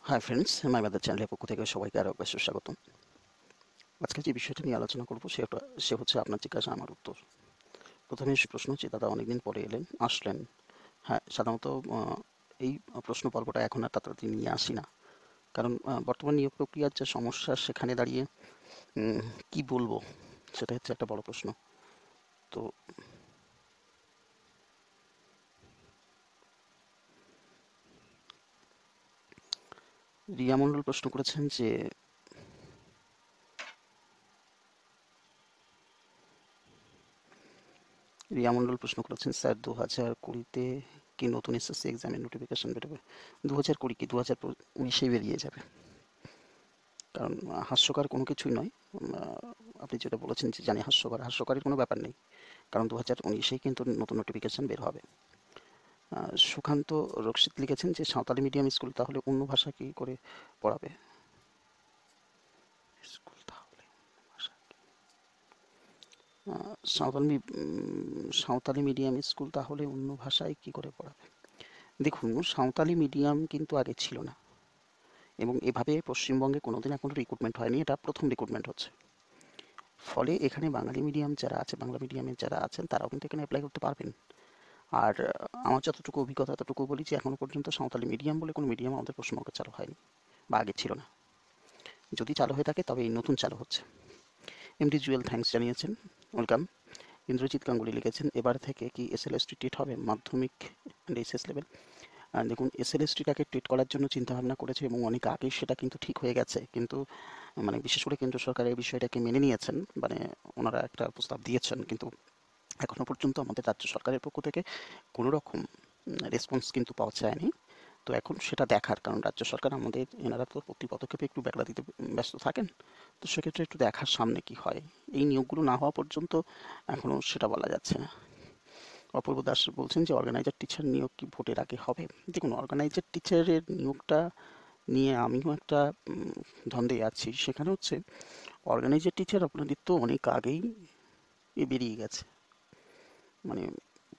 Hi friends, my mother চ্যানেলের পক্ষ থেকে সবাইকে আরও বেশ স্বাগতম। আজকে যে বিষয়টা নিয়ে আলোচনা করব সে হচ্ছে আপনার জিজ্ঞাসা আমার উত্তর। প্রথমে প্রশ্ন হচ্ছে, দাদা অনেকদিন পরে আসলেন। হ্যাঁ, সাধারণত এই প্রশ্ন পর্বটা এখন আর তাড়াতাড়ি নিয়ে আসি না, কারণ বর্তমান নিয়োগ প্রক্রিয়ার যে সমস্যা সেখানে দাঁড়িয়ে কি বলবো সেটা হচ্ছে একটা বড় প্রশ্ন। তো রিয়া মণ্ডল প্রশ্ন করেছেন যে স্যার 2020-তে কি নতুন এসএসসি এক্সামের নোটিফিকেশন বেরোবে? 2020 কি 2019 বেরিয়ে যাবে, কারণ হাস্যকর কোনো কিছুই নয়। আপনি যেটা বলেছেন যে জানি হাস্যকরের কোনো ব্যাপার নেই, কারণ 2019-এই কিন্তু নতুন নোটিফিকেশন বের হবে। সুকান্ত রক্ষিত লিখেছেন যে সাঁওতালি মিডিয়াম স্কুল তাহলে অন্য ভাষা কী করে পড়াবে? স্কুল তাহলে ভাষা সাঁওতালি মিডিয়াম স্কুল তাহলে অন্য ভাষায় কী করে পড়াবে? দেখুন, সাঁওতালি মিডিয়াম কিন্তু আগে ছিল না, এবং এভাবে পশ্চিমবঙ্গে কোনোদিন এখনো রিক্রুটমেন্ট হয়নি, এটা প্রথম রিক্রুটমেন্ট হচ্ছে। ফলে এখানে বাঙালি মিডিয়াম যারা আছে, বাংলা মিডিয়ামের যারা আছেন, তারাও কিন্তু এখানে অ্যাপ্লাই করতে পারবেন। আর আমার যতটুকু অভিজ্ঞতা ততটুকু বলি যে এখনও পর্যন্ত সাঁওতালি মিডিয়াম বলে কোনো মিডিয়াম আমাদের পশ্চিমবঙ্গে চালু হয়নি, বা আগে ছিল না। যদি চালু হয়ে থাকে তবে এই নতুন চালু হচ্ছে। এমডি জুয়েল থ্যাঙ্কস জানিয়েছেন, ওয়েলকাম। ইন্দ্রজিৎ গাঙ্গুলি লিখেছেন, এবার থেকে কি এসএলএসটি টেট হবে মাধ্যমিক অ্যান্ড এইচএস লেভেল? দেখুন, এসএলএসটিটাকে টেট করার জন্য চিন্তাভাবনা করেছে এবং অনেক আগেই সেটা কিন্তু ঠিক হয়ে গেছে, কিন্তু মানে বিশেষ করে কেন্দ্র সরকার এই বিষয়টাকে মেনে নিয়েছেন, মানে ওনারা একটা প্রস্তাব দিয়েছেন, কিন্তু এখনও পর্যন্ত আমাদের রাজ্য সরকারের পক্ষ থেকে কোনো রকম রেসপন্স কিন্তু পাওয়া যায়নি। তো এখন সেটা দেখার, কারণ রাজ্য সরকার আমাদের এনারা তো প্রতি পদক্ষেপে একটু ব্যাগলা দিতে ব্যস্ত থাকেন, তো সেক্ষেত্রে একটু দেখার সামনে কি হয়। এই নিয়োগগুলো না হওয়া পর্যন্ত এখনও সেটা বলা যাচ্ছে না। অপূর্ব দাস বলছেন যে অর্গানাইজার টিচার নিয়োগ কি ভোটের আগে হবে? দেখুন, অর্গানাইজার টিচারের নিয়োগটা নিয়ে আমিও একটা দ্বন্দ্বে আছি। সেখানে হচ্ছে অর্গানাইজার টিচার আপনাদের তো অনেক আগেই বেরিয়ে গেছে, মানে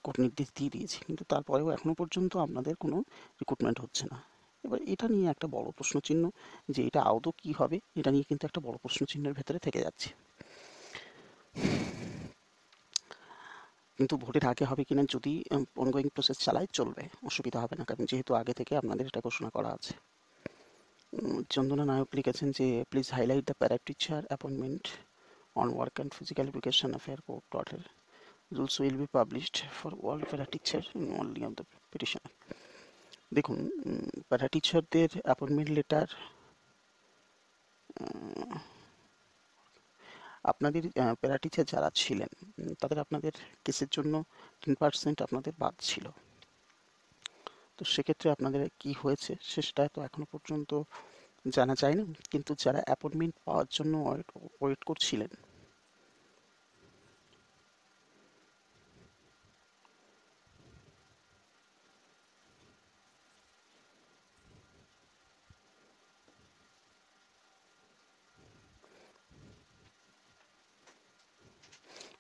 কোর্ট নির্দেশ দিয়ে দিয়েছে, কিন্তু তারপরেও এখনও পর্যন্ত আপনাদের কোনো রিক্রুটমেন্ট হচ্ছে না। এবার এটা নিয়ে একটা বড় প্রশ্নচিহ্ন, যে এটা আদৌ কী হবে, এটা নিয়ে কিন্তু একটা বড় প্রশ্নচিহ্নের ভেতরে থেকে যাচ্ছে। কিন্তু ভোটের আগে হবে কিনা, যদি অনগোয়িং প্রসেস চালায় চলবে, অসুবিধা হবে না, কারণ যেহেতু আগে থেকে আপনাদের এটা ঘোষণা করা আছে। চন্দনা নায়ক লিখেছেন যে please highlight the para teacher appointment on work and physical education affair court order rules will be published for all para teacher in only of the petition. দেখুন, প্যারা টিচারদের অ্যাপয়েন্টমেন্ট লেটার আপনাদের প্যারা টিচার যারা ছিলেন তাদের আপনাদের কেসের জন্য 10% আপনাদের বাদ ছিল। তো সেক্ষেত্রে আপনাদের কি হয়েছে সেটা তো এখনো পর্যন্ত জানা যায়নি, কিন্তু যারা অ্যাপয়েন্টমেন্ট পাওয়ার জন্য ওয়েট করছিলেন,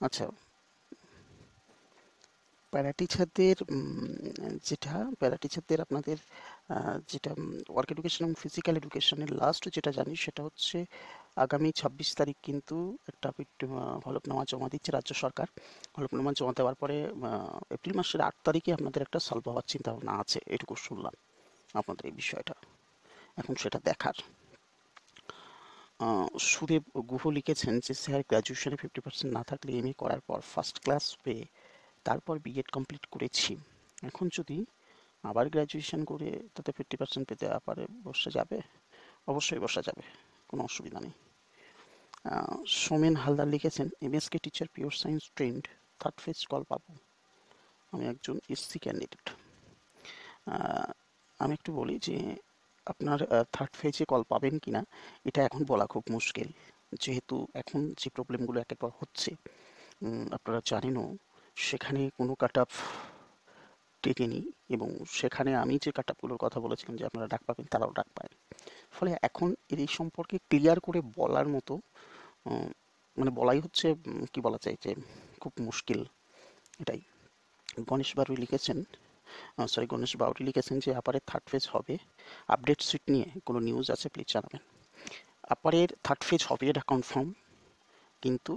আচ্ছা, প্যারা টিচারদের আপনাদের যেটা ওয়ার্ক এডুকেশন এবং ফিজিক্যাল এডুকেশনের লাস্ট যেটা জানি সেটা হচ্ছে আগামী 26 তারিখ কিন্তু একটা হলফনামা জমা দিচ্ছে রাজ্য সরকার। হলফনামা জমা দেওয়ার পরে এপ্রিল মাসের 8 তারিখে আপনাদের একটা সলভ হওয়ার চিন্তা ভাবনা আছে, এটুকু শুনলাম আপনাদের এই বিষয়টা। এখন সেটা দেখার। সুদেব গুহ লিখেছেন যে স্যার, গ্র্যাজুয়েশনে 50% না থাকলে এমএ করার পর ফার্স্ট ক্লাস পেয়ে তারপর বিএড কমপ্লিট করেছি, এখন যদি আবার গ্র্যাজুয়েশন করে তাতে 50% পেতে পারে, বসে যাবে? অবশ্যই বসা যাবে, কোনো অসুবিধা নেই। সোমেন হালদার লিখেছেন MSK teacher pure science trend, third phase call পাবো? আমি একজন এসসি ক্যান্ডিডেট। আমি একটু বলি যে আপনার থার্ড ফেজে কল পাবেন কিনা এটা এখন বলা খুব মুশকিল, যেহেতু এখন যে প্রবলেমগুলো একের পর হচ্ছে আপনারা জানেনও, সেখানে কোনো কাট অফ টেকেনি, এবং সেখানে আমি যে কাট অফগুলোর কথা বলেছিলাম যে আপনারা ডাক পাবেন, তারাও ডাক পায়। ফলে এখন এই সম্পর্কে ক্লিয়ার করে বলার মতো মানে বলাই হচ্ছে কি বলা যায় যে খুব মুশকিল, এটাই। গণেশ বারুই লিখেছেন সরি, গণেশ বাউরি লিখেছেন যে আপারের থার্ড ফেজ হবে, আপডেট সিট নিয়ে কোনো নিউজ আছে প্লিজ জানাবেন। আপারের থার্ড ফেজ হবে এটা কনফার্ম, কিন্তু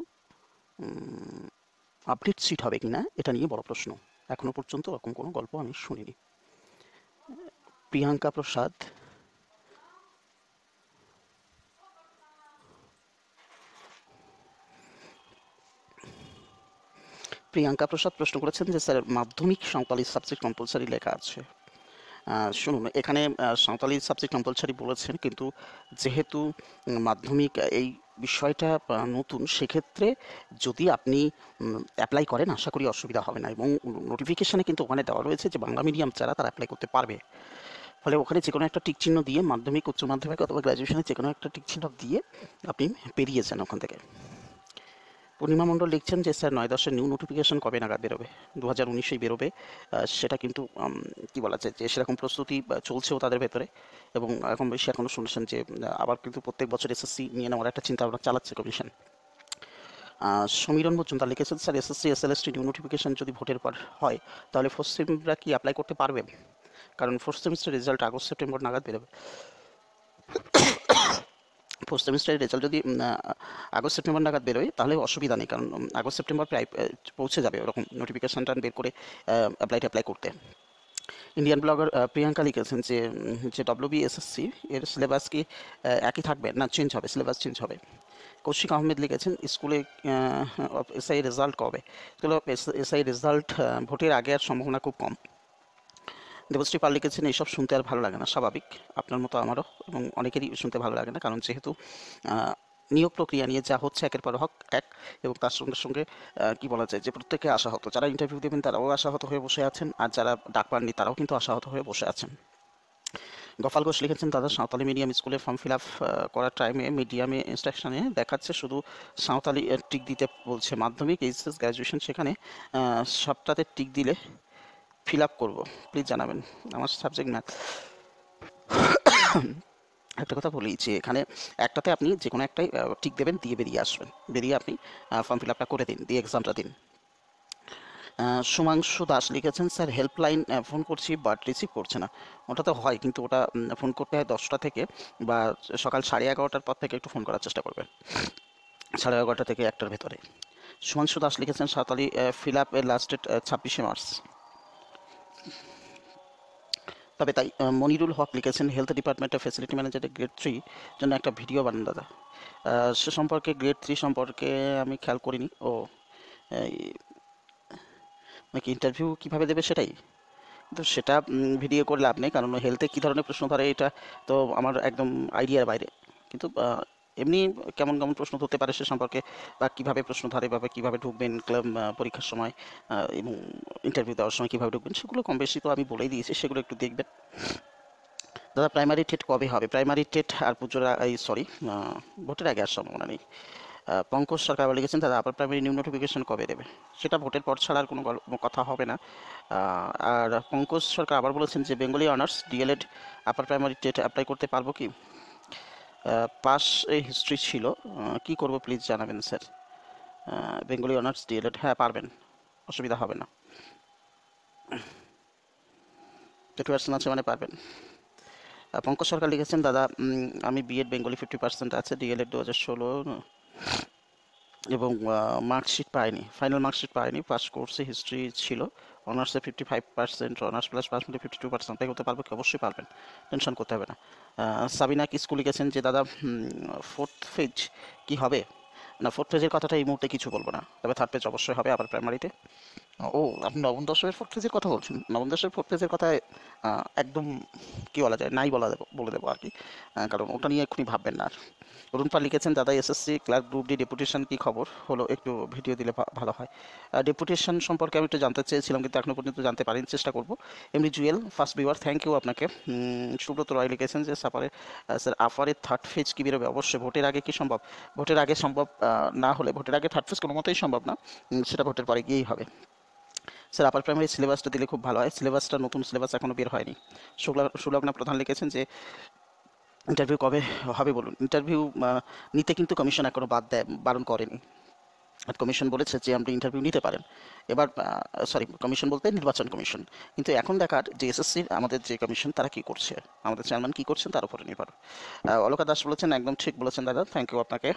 আপডেট সিট হবে কিনা এটা নিয়ে বড় প্রশ্ন। এখনো পর্যন্ত ওরকম কোনো গল্প আমি শুনিনি। প্রিয়াঙ্কা প্রসাদ প্রশ্ন করেছেন যে স্যার মাধ্যমিক সাঁওতালি সাবজেক্ট কম্পালসারি লেখা আছে। শুনুন, এখানে সাঁওতালি সাবজেক্ট কম্পালসারি বলেছেন, কিন্তু যেহেতু মাধ্যমিক এই বিষয়টা নতুন, সেক্ষেত্রে যদি আপনি অ্যাপ্লাই করেন আশা করি অসুবিধা হবে না। এবং নোটিফিকেশানে কিন্তু ওখানে দেওয়া রয়েছে যে বাংলা মিডিয়াম যারা তারা অ্যাপ্লাই করতে পারবে। ফলে ওখানে যে কোনো একটা টিক চিহ্ন দিয়ে মাধ্যমিক, উচ্চ মাধ্যমিক অথবা গ্র্যাজুয়েশনে যে কোনো একটা টিক চিহ্ন দিয়ে আপনি পেরিয়ে যান ওখান থেকে। পূর্ণিমা মণ্ডল লিখছেন যে স্যার 9-10-এর নিউ নোটিফিকেশন কবে নাগাদ বেরোবে? 2019-এই বেরোবে। সেটা কিন্তু কি বলা যায় যে সেরকম প্রস্তুতি চলছেও তাদের ভেতরে, এবং এখন বেশি এখনও শুনছেন যে আবার কিন্তু প্রত্যেক বছর এসএসসি নিয়ে নেওয়ার একটা চিন্তা ভাবনা চালাচ্ছে কমিশন। সমীরণ মজুমদার লিখেছেন sir SSC SLST new notification যদি ভোটের পর হয় তাহলে ফোর্থ সেমরা কি অ্যাপ্লাই করতে পারবে? কারণ fourth semester result August September নাগাদ বেরোবে। ফোর্থ সেমিস্টারের রেজাল্ট যদি আগস্ট সেপ্টেম্বর নাগাদ বেরোয় তাহলে অসুবিধা নেই, কারণ আগস্ট সেপ্টেম্বর প্রায় পৌঁছে যাবে ওরকম নোটিফিকেশানটা বের করে অ্যাপ্লাই করতে। ইন্ডিয়ান ব্লগার প্রিয়াঙ্কা লিখেছেন যে ডব্লিউবিএসএসসি এর সিলেবাস কি একই থাকবে না চেঞ্জ হবে? সিলেবাস চেঞ্জ হবে। কৌশিক আহমেদ লিখেছেন স্কুলে এসআই রেজাল্ট কবে? স্কুলে এসআই রেজাল্ট ভোটের আগে আর সম্ভাবনা খুব কম। দেবশ্রী পাল লিখেছেন এইসব শুনতে আর ভালো লাগে না, স্বাভাবিক, আপনার মতো আমারও, এবং অনেকেরই শুনতে ভালো লাগে না, কারণ যেহেতু নিয়োগ প্রক্রিয়া নিয়ে যা হচ্ছে একের পর এক, এবং তার সঙ্গে সঙ্গে কি বলা যায় যে প্রত্যেকে আশাহত, যারা ইন্টারভিউ দেবেন তারাও আশাহত হয়ে বসে আছেন, আর যারা ডাক পাননি তারাও কিন্তু আশাহত হয়ে বসে আছেন। গোপাল ঘোষ লিখেছেন দাদা সাঁওতালি মিডিয়াম স্কুলে ফর্ম ফিল আপ করার টাইমে মিডিয়ামে ইনস্ট্রাকশনে দেখাচ্ছে শুধু সাঁওতালি টিক দিতে বলছে, মাধ্যমিক এইচএস গ্র্যাজুয়েশন সেখানে সবটাতে টিক দিলে ফিল আপ করবো, প্লিজ জানাবেন। আমার সাবজেক্ট ম্যাথ। একটা কথা বলি যে এখানে একটাতে আপনি যে কোনো একটাই টিক দেবেন, দিয়ে বেরিয়ে আসবেন, বেরিয়ে আপনি ফর্ম ফিল আপটা করে দিন, দিয়ে এক্সামটা দিন। সুমাংশু দাস লিখেছেন স্যার হেল্পলাইন ফোন করছি বাট রিসিভ করছে না। ওটা তো হয়, কিন্তু ওটা ফোন করতে হয় 10টা থেকে, বা সকাল 11:30টার পর থেকে একটু ফোন করার চেষ্টা করবেন, 11:30 থেকে 1টার ভেতরে। সুমাংশু দাস লিখেছেন সাঁওতালি ফিল আপ এর লাস্ট ডেট 26শে মার্চ। তবে তাই মনিরুল হক লিখেছেন হেলথ ডিপার্টমেন্টের ফ্যাসিলিটি ম্যানেজারের গ্রেড 3 জন্য একটা ভিডিও বানান দাদা। সে সম্পর্কে গ্রেড 3 সম্পর্কে আমি খেয়াল করিনি। ও নাকি ইন্টারভিউ কীভাবে দেবে সেটাই, তো সেটা ভিডিও করে লাভ নেই, কারণ হেলথে কী ধরনের প্রশ্ন ধরে এটা তো আমার একদম আইডিয়ার বাইরে। কিন্তু এমনি কেমন কেমন প্রশ্ন ধরতে পারে সে সম্পর্কে, বা কীভাবে প্রশ্ন ধরে, বা কীভাবে ঢুকবেন পরীক্ষার সময় এবং ইন্টারভিউ দেওয়ার সময় কীভাবে ঢুকবেন, সেগুলো কম বেশি তো আমি বলেই দিয়েছি, সেগুলো একটু দেখবেন। দাদা প্রাইমারি টেট কবে হবে? প্রাইমারি টেট আর পুজোর ভোটের আগে আর সম্ভাবনা নেই। পঙ্কজ সরকার লিখেছেন দাদা আপার প্রাইমারি নিউ নোটিফিকেশন কবে দেবে? সেটা ভোটের পর ছাড়া আর কোনো কথা হবে না। আর পঙ্কজ সরকার আবার বলেছেন যে Bengali honours DElEd upper primary TET apply করতে পারবো কি? পাস হিস্ট্রি ছিল, কি করব প্লিজ জানাবেন স্যার। বেঙ্গলি অনার্স ডিএলএড হ্যাঁ পারবেন, অসুবিধা হবে না, 50% আছে মানে পারবেন। পঙ্কজ সরকার লিখেছেন দাদা আমি বিএড বেঙ্গলি 50% আছে, ডিএলএড 2016 এবং মার্কশিট পাইনি, ফাইনাল মার্কশিট পাইনি, পাস কোর্সে হিস্ট্রি ছিল, অনার্সে 55%, অনার্স প্লাস পাস মিলে 52%। তাই করতে পারবো কি? অবশ্যই পারবেন, টেনশন করতে হবে না। সাবিনা কিসকু লিখেছেন যে দাদা ফোর্থ ফেজ কি হবে? না, ফোর্থ ফেজের কথাটা এই মুহূর্তে কিছু বলবো না, তবে থার্ড ফেজ অবশ্যই হবে আবার প্রাইমারিতে। ও, আপনি নবম দশমের ফোর্থ ফেজের কথা বলছেন? নবম দশমের ফোর্থ ফেজের কথা একদম কি বলা যায়, নাই বলে দেবো আর কি, কারণ ওটা নিয়ে এক্ষুনি ভাববেন না আর। অরুণ পাল লিখেছেন দাদা SSC clerk group D deputation কি খবর হলো, একটু ভিডিও দিলে ভালো হয়। ডেপুটেশন সম্পর্কে আমি একটু জানতে চেয়েছিলাম, কিন্তু এখনো পর্যন্ত জানতে পারিনি, চেষ্টা করবো। এমনি Jewel first viewer, thank you আপনাকে। সুব্রত রয় লিখেছেন যে স্যার আফারের থার্ড ফেজ কি বেরোবে? অবশ্যই ভোটের আগে কি সম্ভব? ভোটের আগে সম্ভব না হলে, ভোটের আগে থার্ড ফেজ কোনো মতেই সম্ভব না, সেটা ভোটের পরে গিয়েই হবে। স্যার আপার প্রাইমারি সিলেবাসটা দিলে খুব ভালো হয়, সিলেবাসটা নতুন সিলেবাস এখনও বের হয়নি। সুলগ্না প্রধান লিখেছেন যে ইন্টারভিউ কবে হবে বলুন। ইন্টারভিউ নিতে কিন্তু কমিশন এখনও বারণ করেনি, কমিশন বলেছে যে আপনি ইন্টারভিউ নিতে পারেন। এবার সরি, কমিশন বলতে নির্বাচন কমিশন। কিন্তু এখন দেখার যে এসএসসির আমাদের যে কমিশন তারা কি করছে, আমাদের চেয়ারম্যান কি করছেন তার উপরে নির্ভর। অলকা দাস বলেছেন, একদম ঠিক বলেছেন দাদা, থ্যাংক ইউ আপনাকে।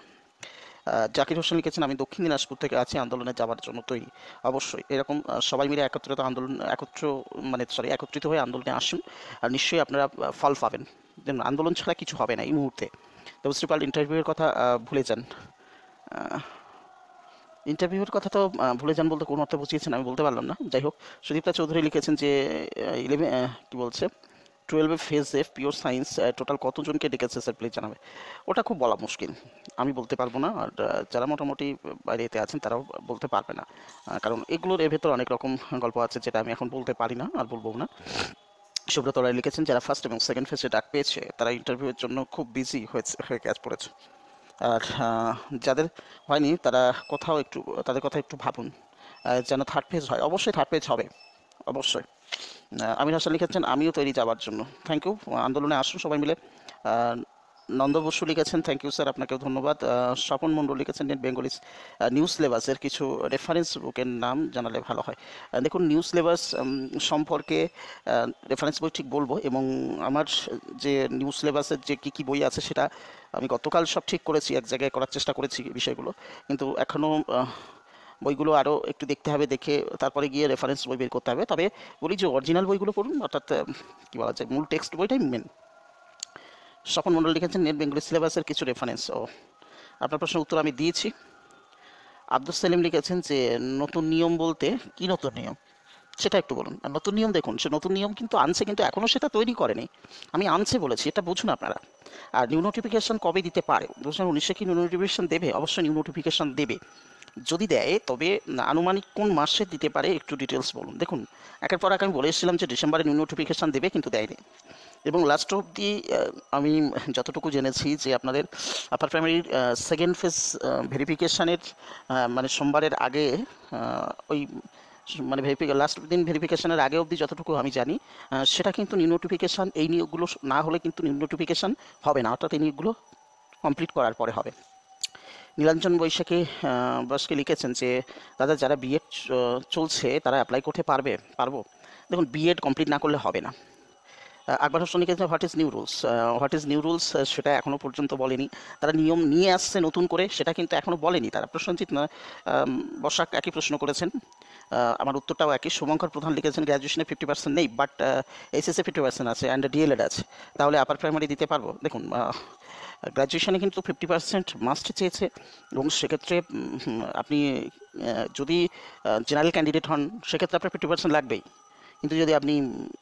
জাকির হোসেন লিখেছেন, আমি দক্ষিণ দিনাজপুর থেকে আছি, আন্দোলনে যাওয়ার জন্য তৈরি। অবশ্যই এরকম সবাই মিলে একত্রিত হয়ে আন্দোলনে আসুন, আর নিশ্চয়ই আপনারা ফল পাবেন। দেখুন, আন্দোলন ছাড়া কিছু হবে না এই মুহূর্তে। দেবশ্রী পাল ইন্টারভিউয়ের কথা ভুলে যান। ইন্টারভিউয়ের কথা তো ভুলে যান বলতে কোন অর্থে বুঝিয়েছেন আমি বলতে পারলাম না। যাই হোক, সুদীপ্তা চৌধুরী লিখেছেন যে 12 phase F pure science total কতজনকে ডেকেছে স্যার প্লিজ জানাবে। ওটা খুব বলা মুশকিল, আমি বলতে পারবো না। আর যারা মোটামুটি বাইরেতে আছেন তারাও বলতে পারবে না, কারণ এগুলোর এর ভেতর অনেক রকম গল্প আছে যেটা আমি এখন বলতে পারি না আর বলবো না। সুব্রত রায় লিখেছেন, যারা ফার্স্ট এবং সেকেন্ড ফেজে ডাক পেয়েছে তারা ইন্টারভিউয়ের জন্য খুব বিজি হয়ে কাজ পড়েছে। আর যাদের হয়নি তারা তাদের কথা একটু ভাবুন, যেন থার্ড পেজ হয়। অবশ্যই থার্ড পেজ হবে, অবশ্যই। আমির হাসান লিখেছেন, আমিও তৈরি যাওয়ার জন্য, থ্যাংক ইউ। আন্দোলনে আসুন সবাই মিলে। নন্দ বসু লিখেছেন, থ্যাংক ইউ স্যার, আপনাকেও ধন্যবাদ। স্বপন মণ্ডল লিখেছেন, নেট বেঙ্গলি নিউজ সিলেবাসের কিছু রেফারেন্স বুকের নাম জানালে ভালো হয়। দেখুন, নিউজ সিলেবাস সম্পর্কে রেফারেন্স বই ঠিক বলবো, এবং আমার যে নিউজ সিলেবাসের যে কী কী বই আছে সেটা আমি গতকাল সব ঠিক করেছি, এক জায়গায় করার চেষ্টা করেছি বিষয়গুলো, কিন্তু এখনও বইগুলো আরও একটু দেখতে হবে, দেখে তারপরে গিয়ে রেফারেন্স বই বের করতে হবে। তবে বলি যে অরিজিনাল বইগুলো পড়ুন, অর্থাৎ কী বলা যায়, মূল টেক্সট বইটাই মেন। স্বপন মণ্ডল লিখেছেন, নেট বেঙ্গলি সিলেবাসের কিছু রেফারেন্স। ও, আপনার প্রশ্নের উত্তর আমি দিয়েছি। আব্দুল সেলিম লিখেছেন যে নতুন নিয়ম বলতে কি নতুন নিয়ম সেটা একটু বলুন। আর নতুন নিয়ম, দেখুন, সে নতুন নিয়ম কিন্তু আনছে, কিন্তু এখনও সেটা তৈরি করেনি। আমি আনছে বলেছি, এটা বুঝুন আপনারা। আর নিউ নোটিফিকেশান কবে দিতে পারে? 2019-এ কি নিউ নোটিফিকেশান দেবে? অবশ্যই নিউ নোটিফিকেশান দেবে। যদি দেয় তবে আনুমানিক কোন মাসে দিতে পারে একটু ডিটেলস বলুন। দেখুন, একের পর এক আমি বলে এসেছিলাম যে ডিসেম্বরে নিউ নোটিফিকেশান দেবে, কিন্তু দেয়নি। এবং লাস্ট অবধি আমি যতটুকু জেনেছি যে আপনাদের আপার প্রাইমারির সেকেন্ড ফেজ ভেরিফিকেশানের মানে সোমবারের আগে, ওই মানে লাস্ট দিন ভেরিফিকেশানের আগে অবধি যতটুকু আমি জানি, সেটা কিন্তু নিউ নোটিফিকেশান, এই নিয়োগগুলো না হলে কিন্তু নিউ নোটিফিকেশান হবে না, অর্থাৎ এই নিয়োগগুলো কমপ্লিট করার পরে হবে। নীলাঞ্জন বৈশাখী লিখেছেন যে দাদা, যারা বিএড চলছে তারা অ্যাপ্লাই করতে পারবো। দেখুন, বিএড কমপ্লিট না করলে হবে না। আকবর হোসেন লিখেছেন, হোয়াট ইজ নিউ রুলস সেটা এখনও পর্যন্ত বলেনি। তারা নিয়ম নিয়ে আসছে নতুন করে, সেটা কিন্তু এখনও বলেনি তারা। প্রসেনজিৎ বসাক একই প্রশ্ন করেছেন, আমার উত্তরটাও একই। শুভঙ্কর প্রধান লিখেছেন, গ্র্যাজুয়েশনে 50% নেই, বাট এইচএসে 50% আছে অ্যান্ড ডিএলএড আছে, তাহলে আপার প্রাইমারি দিতে পারবো। দেখুন, গ্র্যাজুয়েশনে কিন্তু 50% মাস্ট চেয়েছে, এবং সেক্ষেত্রে আপনি যদি জেনারেল ক্যান্ডিডেট হন সেক্ষেত্রে আপনার 50% লাগবেই, কিন্তু যদি আপনি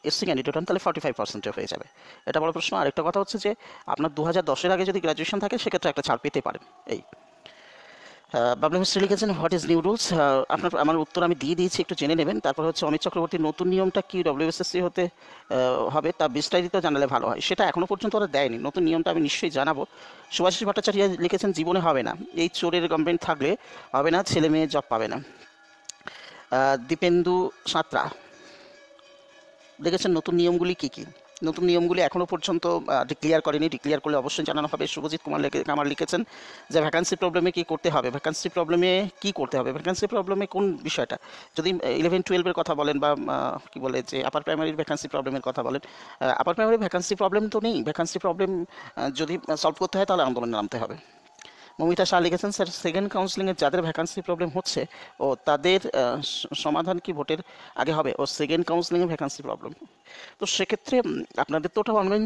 এসসি ক্যান্ডিডেট হন তাহলে 45%-এ হয়ে যাবে। এটা বড় প্রশ্ন। আরেকটা কথা হচ্ছে যে আপনার 2010-এর আগে যদি গ্র্যাজুয়েশন থাকে সেক্ষেত্রে একটা ছাড় পেতে পারেন। এই বাবলু মিস্ত্রি লিখেছেন, হোয়াট ইজ নিউ রুলস। আমার উত্তর আমি দিয়ে দিয়েছি, একটু জেনে নেবেন। তারপর হচ্ছে অমিত চক্রবর্তী, নতুন নিয়মটা কি ডব্লিউবিসিএসসি হতে হবে তা বিস্তারিত জানালে ভালো হয়। সেটা এখনও পর্যন্ত ওরা দেয়নি, নতুন নিয়মটা আমি নিশ্চয়ই জানাবো। সুভাষিস ভট্টাচার্য লিখেছেন, জীবনে হবে না, এই চোরের গভর্নমেন্ট থাকলে হবে না, ছেলে মেয়ে জব পাবে না। দীপেন্দু সাঁতরা লিখেছেন, নতুন নিয়মগুলি কী কী? নতুন নিয়মগুলি এখনও পর্যন্ত ডিক্লিয়ার করেনি, ডিক্লিয়ার করলে অবশ্যই জানানো হবে। শুভজিৎ কামার লিখেছেন যে ভ্যাকান্সি প্রবলেমে কী করতে হবে। ভ্যাকান্সি প্রবলেমে কোন বিষয়টা? যদি 11-12-এর কথা বলেন, বা কি বলে যে আপার প্রাইমারির ভ্যাকান্সি প্রবলেমের কথা বলেন, আপার প্রাইমারির ভ্যাকান্সি প্রবলেম তো নেই। ভ্যাকান্সি প্রবলেম যদি সলভ করতে হয় তাহলে আন্দোলনে নামতে হবে। মমিতা শাহ লিখেছেন, স্যার, সেকেন্ড কাউন্সিলিংয়ে যাদের ভ্যাকান্সি প্রবলেম হচ্ছে ও তাদের সমাধান কি ভোটের আগে হবে? ও সেকেন্ড কাউন্সিলিংয়ে ভ্যাকান্সি প্রবলেম, তো সেক্ষেত্রে আপনাদের তো ওটা অনগোয়িং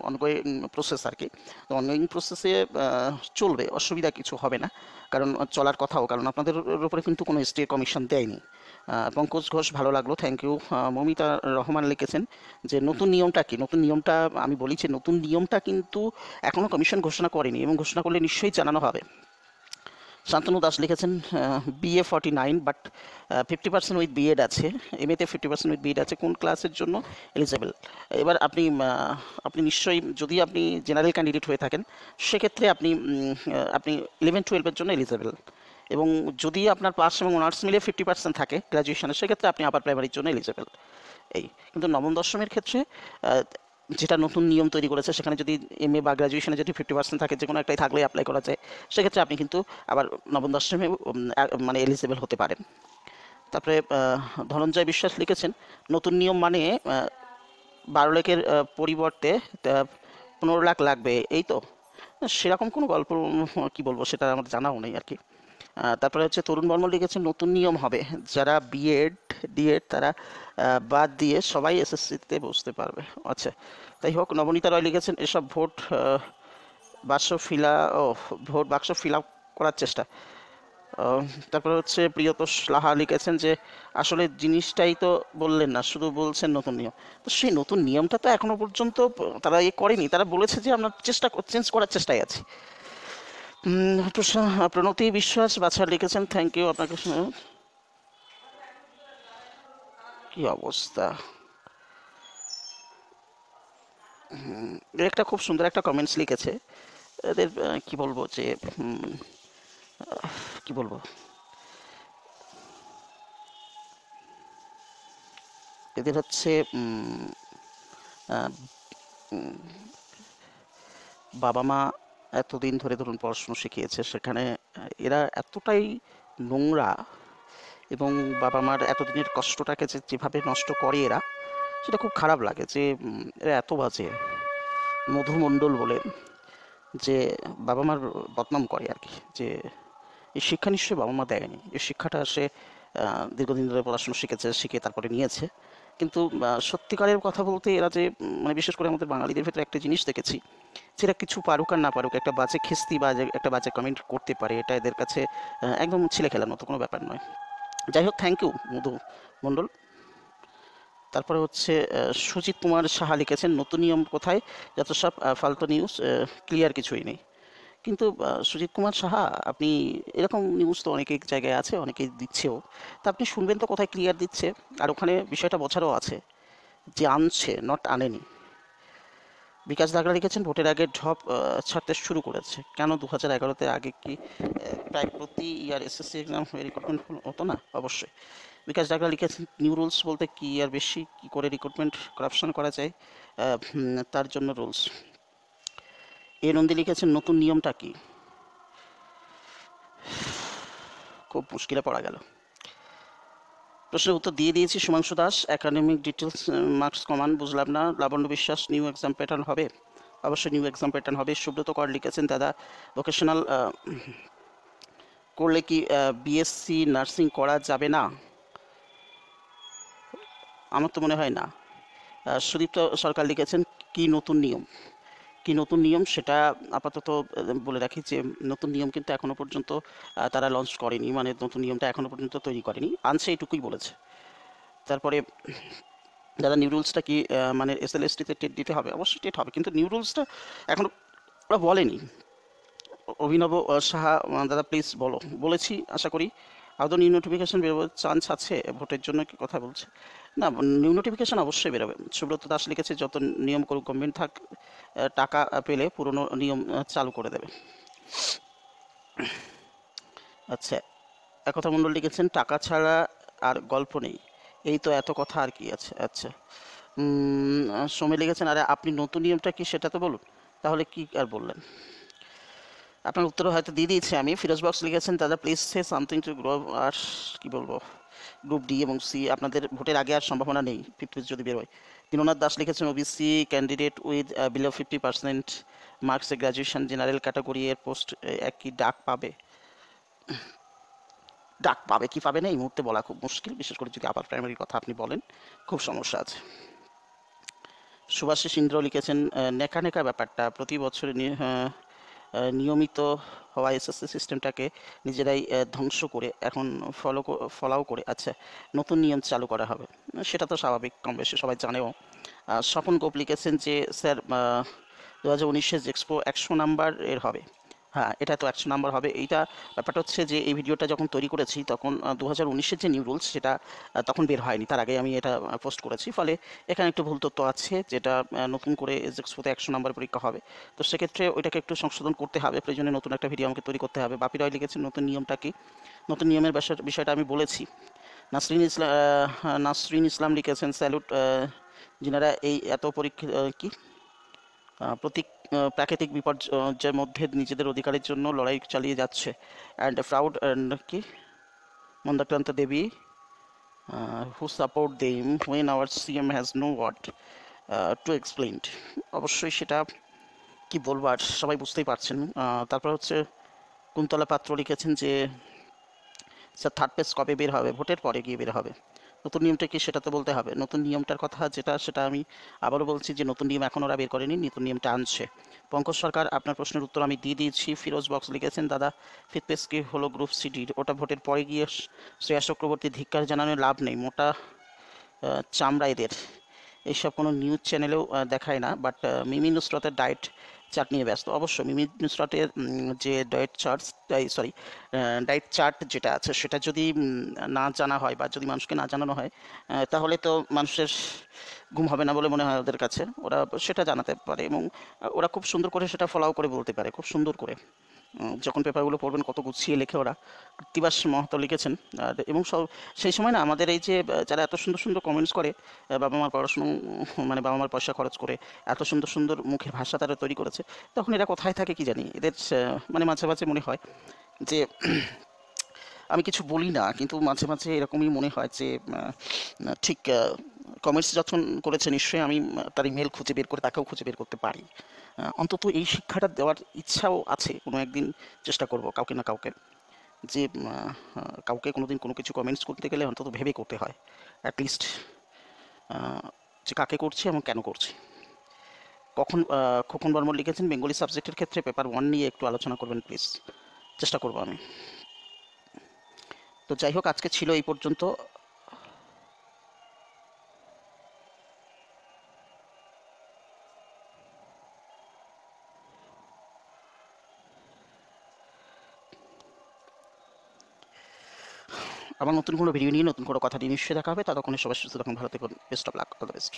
অনগোয়িং প্রসেস আর কি। তো অনগোয়িং প্রসেসে চলবে, অসুবিধা কিছু হবে না, কারণ চলার কথাও, কারণ আপনাদের উপরে কিন্তু কোনো স্টে কমিশন দেয়নি। পঙ্কজ ঘোষ, ভালো লাগলো, থ্যাংক ইউ। মমিতা রহমান লিখেছেন যে নতুন নিয়মটা কি? নতুন নিয়মটা আমি বলি যে নতুন নিয়মটা কিন্তু এখনও কমিশন ঘোষণা করেনি, এবং ঘোষণা করলে নিশ্চয়ই জানানো হবে। শান্তনু দাস লিখেছেন, BA 49, বাট 50% উইথ বিএড আছে, MA-তে 50% উইথ বিএড আছে, কোন ক্লাসের জন্য এলিজেবল? এবার আপনি নিশ্চয়ই, যদি আপনি জেনারেল ক্যান্ডিডেট হয়ে থাকেন সেক্ষেত্রে আপনি 11-12-এর জন্য এলিজেবল, এবং যদি আপনার পাস এবং অনার্স মিলে 50% থাকে গ্র্যাজুয়েশনের, সেক্ষেত্রে আপনি আপার প্রাইমারির জন্য এলিজেবল। এই কিন্তু নবম দশমের ক্ষেত্রে যেটা নতুন নিয়ম তৈরি করেছে সেখানে যদি এমএ বা গ্র্যাজুয়েশনে যদি 50% থাকে, যে কোনো একটাই থাকলে অ্যাপ্লাই করা যায়, সেক্ষেত্রে আপনি কিন্তু আবার নবম দশমে মানে এলিজিবল হতে পারেন। তারপরে ধনঞ্জয় বিশ্বাস লিখেছেন নতুন নিয়ম মানে 12 লাখের পরিবর্তে 15 লাখ লাগবে, এই তো? সেরকম কোনো গল্প কি বলবো সেটা আমার জানাও নেই আর কি। তারপরে হচ্ছে তরুণ বর্মন লিখেছেন নতুন নিয়ম হবে, যারা বিএড ডিএড তারা বাদ দিয়ে সবাই এসএসসিতে বসতে পারবে। আচ্ছা, তাই হোক। নবনীতা রয় লিখেছেন এসব বাক্স ফিলা ও ভোট বাক্স ফিল আপ করার চেষ্টা। আহ, তারপরে হচ্ছে প্রিয়তোষ লাহা লিখেছেন যে আসলে জিনিসটাই তো বললেন না, শুধু বলছেন নতুন নিয়ম। তো সেই নতুন নিয়মটা তো এখনো পর্যন্ত তারা করেনি, তারা বলেছে যে আমরা চেঞ্জ করার চেষ্টায় আছি। প্রণতি বিশ্বাস বাছা লিখেছেন থ্যাংক ইউ আপনাকে। কি অবস্থা! একটা খুব সুন্দর একটা কমেন্টস লিখেছে, এদের কি বলবো যে কি বলবো, এদের হচ্ছে বাবা মা এতদিন ধরে ধরুন পড়াশুনো শিখিয়েছে, সেখানে এরা এতটাই নোংরা এবং বাবা মার এতদিনের কষ্টটাকে যেভাবে নষ্ট করে এরা, সেটা খুব খারাপ লাগে যে এরা এত বাজে। মধু মণ্ডল বলে যে বাবা মার বদনাম করে আর কি, যে এই শিক্ষা নিশ্চয়ই বাবা মা দেয়নি, এই শিক্ষাটা সে দীর্ঘদিন ধরে পড়াশোনা শিখে তারপরে নিয়েছে। কিন্তু সত্যিকারের কথা বলতে এরা যে মানে বিশেষ করে আমাদের বাঙালিদের ভেতরে একটা জিনিস দেখেছি, যেটা কিছু পারুক আর না পারুক একটা বাজে খিস্তি বা একটা বাজে কমেন্ট করতে পারে, এটা এদের কাছে একদম ছেলে খেলার মতো কোনো ব্যাপার নয়। যাই হোক, থ্যাংক ইউ মধু মণ্ডল। তারপরে হচ্ছে সুজিত কুমার সাহা লিখেছেন নতুন নিয়ম কোথায়, যত সব ফালতু নিউজ, ক্লিয়ার কিছুই নেই। কিন্তু সুজিত কুমার সাহা, আপনি এরকম নিউজ তো অনেক জায়গায় আছে, অনেকেই দিচ্ছেও, তা আপনি শুনবেন তো কোথায় ক্লিয়ার দিচ্ছে। আর ওখানে বিষয়টা বোঝারও আছে যে আনছে, নট আনেনি। বিকাশ দাগড়া লিখেছেন ভোটের আগে ঢপ ছাড়তে শুরু করেছে কেন, 2011-তে আগে কি প্রায় প্রতি ইয়ার এসএসসি এক্সাম রিক্রুটমেন্ট হতো না? অবশ্যই। বিকাশ দাগড়া লিখেছেন নিউ রুলস বলতে কি, আর বেশি কি করে রিক্রুটমেন্ট করাপশন করা যায়, তার জন্য রুলস। এ নন্দী লিখেছেন নতুন নিয়মটা কি, খুব মুশকিলে পড়া গেল। প্রশ্নের উত্তর দিয়ে দিয়েছি। সুমাংশু দাস একাডেমিক ডিটেলস মার্কস কমান, বুঝলাম না। লাবণ্য বিশ্বাস নিউ এক্সাম প্যাটার্ন হবে, অবশ্যই নিউ এক্সাম প্যাটার্ন হবে। সুব্রত কর লিখেছেন দাদা ভোকেশনাল করলে কি বিএসসি নার্সিং করা যাবে না? আমার তো মনে হয় না। সুদীপ্ত সরকার লিখেছেন কি নতুন নিয়ম, কি নতুন নিয়ম সেটা আপাতত বলে রাখি যে নতুন নিয়ম কিন্তু এখনো পর্যন্ত তারা লঞ্চ করেনি, মানে নতুন নিয়মটা এখনো পর্যন্ত তৈরি করেনি, আনছে এইটুকুই বলেছে। তারপরে দাদা নিউ রুলসটা কি মানে এসএলএসটিতে টেট দিতে হবে? অবশ্যই টেট হবে, কিন্তু নিউ রুলসটা এখনো ওরা বলেনি। অভিনব সাহা দাদা প্লিজ বলো। বলেছি, আশা করি। আদৌ নিউ নোটিফিকেশন বেরোবার চান্স আছে ভোটের জন্য কি কথা বলছে? না, নিউ নোটিফিকেশন অবশ্যই বেরোবে। সুব্রত দাস লিখেছে যত নিয়ম করুক গভর্নমেন্ট টাকা পেলে পুরনো নিয়ম চালু করে দেবে। আচ্ছা, একথা মণ্ডল লিখেছেন টাকা ছাড়া আর গল্প নেই, এই তো এত কথা আর কি আছে। আচ্ছা, সময় লিখেছেন আরে আপনি নতুন নিয়মটা কি সেটা তো বলুন, তাহলে কি আর বললেন? আপনার উত্তর হয়তো দিয়ে দিয়েছি আমি। ফিরোজ বক্স লিখেছেন দাদা please say something to grow, আর কি বলবো, গ্রুপ ডি এবং সি আপনাদের ভোটের আগে আর সম্ভাবনা নেই 50 যদি বেরোয়। দীননাথ দাস লিখেছেন ওবিসি ক্যান্ডিডেট উইথ বিলো 50% মার্কসে গ্র্যাজুয়েশন জেনারেল ক্যাটাগরি এর পোস্ট একই ডাক পাবে? ডাক পাবে কি পাবে না এই মুহূর্তে বলা খুব মুশকিল, বিশেষ করে যদি আপার প্রাইমারির কথা আপনি বলেন, খুব সমস্যা আছে। সুভাষিস ইন্দ্র লিখেছেন নেকা নেকা ব্যাপারটা প্রতি বছর নিয়মিত হওয়া এসএসসি সিস্টেমটাকে নিজেরাই ধ্বংস করে এখন ফলাও করে আচ্ছা নতুন নিয়ম চালু করা হবে, সেটা তো স্বাভাবিক, কম বেশি সবাই জানেও। স্বপন গোপ লিখেছেন যে স্যার 2019-এর এক্সপো 100 নাম্বার এর হবে। হ্যাঁ, এটা তো 100 নাম্বার হবে। এইটা ব্যাপারটা হচ্ছে যে এই ভিডিওটা যখন তৈরি করেছি তখন 2019-এর যে নিউ রুলস সেটা তখন বের হয়নি, তার আগে আমি এটা পোস্ট করেছি, ফলে এখানে একটু ভুল তথ্য আছে, যেটা নতুন করে এক্সপোতে 100 নাম্বার পরীক্ষা হবে, তো সেক্ষেত্রে ওইটাকে একটু সংশোধন করতে হবে, প্রয়োজনে নতুন একটা ভিডিও আমাকে তৈরি করতে হবে। বাপি রয় লিখেছেন নতুন নিয়মটা কি, নতুন নিয়মের বিষয়টা আমি বলেছি। নাসরিন ইসলাম লিখেছেন স্যালুট যিনারা এই এত পরীক্ষা কি প্রতীক প্রাকৃতিক বিপর্যয়ের মধ্যে নিজেদের অধিকারের জন্য লড়াই চালিয়ে যাচ্ছে। অ্যান্ড প্রাউড অ্যান্ড কি মন্দাক্রান্ত দেবী who support them when our CM has no word to explain। অবশ্যই সেটা কি বলবো আর, সবাই বুঝতেই পারছেন। তারপর হচ্ছে কুন্তলা পাত্র লিখেছেন যে স্যার থার্ড পেজ কবে বের হবে? ভোটের পরে গিয়ে বের হবে। নতুন নিয়মটা কি সেটা তো বলতে হবে। নতুন নিয়মটার কথা যেটা, সেটা আমি আবারও বলছি যে নতুন নিয়ম এখন ওরা বের করেনি, নতুন নিয়মটা আনছে। পঙ্কজ সরকার, আপনার প্রশ্নের উত্তর আমি দিয়ে দিয়েছি। ফিরোজ বক্স লিখেছেন দাদা ফিফথ পেজ কি হলো গ্রুপ সিডির? ওটা ভোটের পরে গিয়ে শ্রেয়া চক্রবর্তী ধিক্কার জানানোর লাভ নেই, মোটা চামড়া এদের। এইসব কোনো নিউজ চ্যানেলেও দেখায় না, বাট মিমি নুসরতের ডায়েট চার্ট নিয়ে ব্যস্ত। অবশ্য মিমি নুসরতের যে diet chart, sorry diet chart যেটা আছে সেটা যদি না জানা হয় বা যদি মানুষকে না জানানো হয়, তাহলে তো মানুষের ঘুম হবে না বলে মনে হয় ওদের কাছে। ওরা সেটা জানাতে পারে এবং ওরা খুব সুন্দর করে সেটা ফলো করে বলতে পারে, খুব সুন্দর করে। যখন পেপারগুলো পড়বেন কত গুছিয়ে লেখে ওরা। কৃত্তিবাস মাহাতো লিখেছেন। আর এবং সব সেই সময় না আমাদের এই যে যারা এত সুন্দর সুন্দর কমেন্টস করে, বাবা মার পড়াশুনো মানে বাবা মার পয়সা খরচ করে এত সুন্দর সুন্দর মুখের ভাষা তারা তৈরি করেছে, তখন এরা কোথায় থাকে কি জানি। এদের মানে মাঝে মাঝে মনে হয় যে আমি কিছু বলি না, কিন্তু মাঝে মাঝে এরকমই মনে হয় যে ঠিক কমেন্টস যখন করেছে নিশ্চয়ই আমি তার ইমেল খুঁজে বের করে তাকেও খুঁজে বের করতে পারি। অন্তত এই শিক্ষাটা দেওয়ার ইচ্ছাও আছে, কোনো একদিন চেষ্টা করব কাউকে না কাউকে, যে কাউকে কোনোদিন কোনো কিছু কমেন্টস করতে গেলে অন্তত ভেবে করতে হয় অ্যাটলিস্ট, যে কাকে করছি এবং কেন করছি। খোকন বর্মন লিখেছেন বেঙ্গলি সাবজেক্টের ক্ষেত্রে পেপার 1 নিয়ে একটু আলোচনা করবেন প্লিজ। চেষ্টা করব আমি। তো যাই হোক, আজকে ছিল এই পর্যন্ত। আবার নতুন কোনো ভিডিও নিয়ে নতুন কোনো কথা নিয়ে নিশ্চয়ই দেখা হবে। ততক্ষণে সবাই সুস্থ থাকুন, ভালো থাকুন। Best of luck, all the best.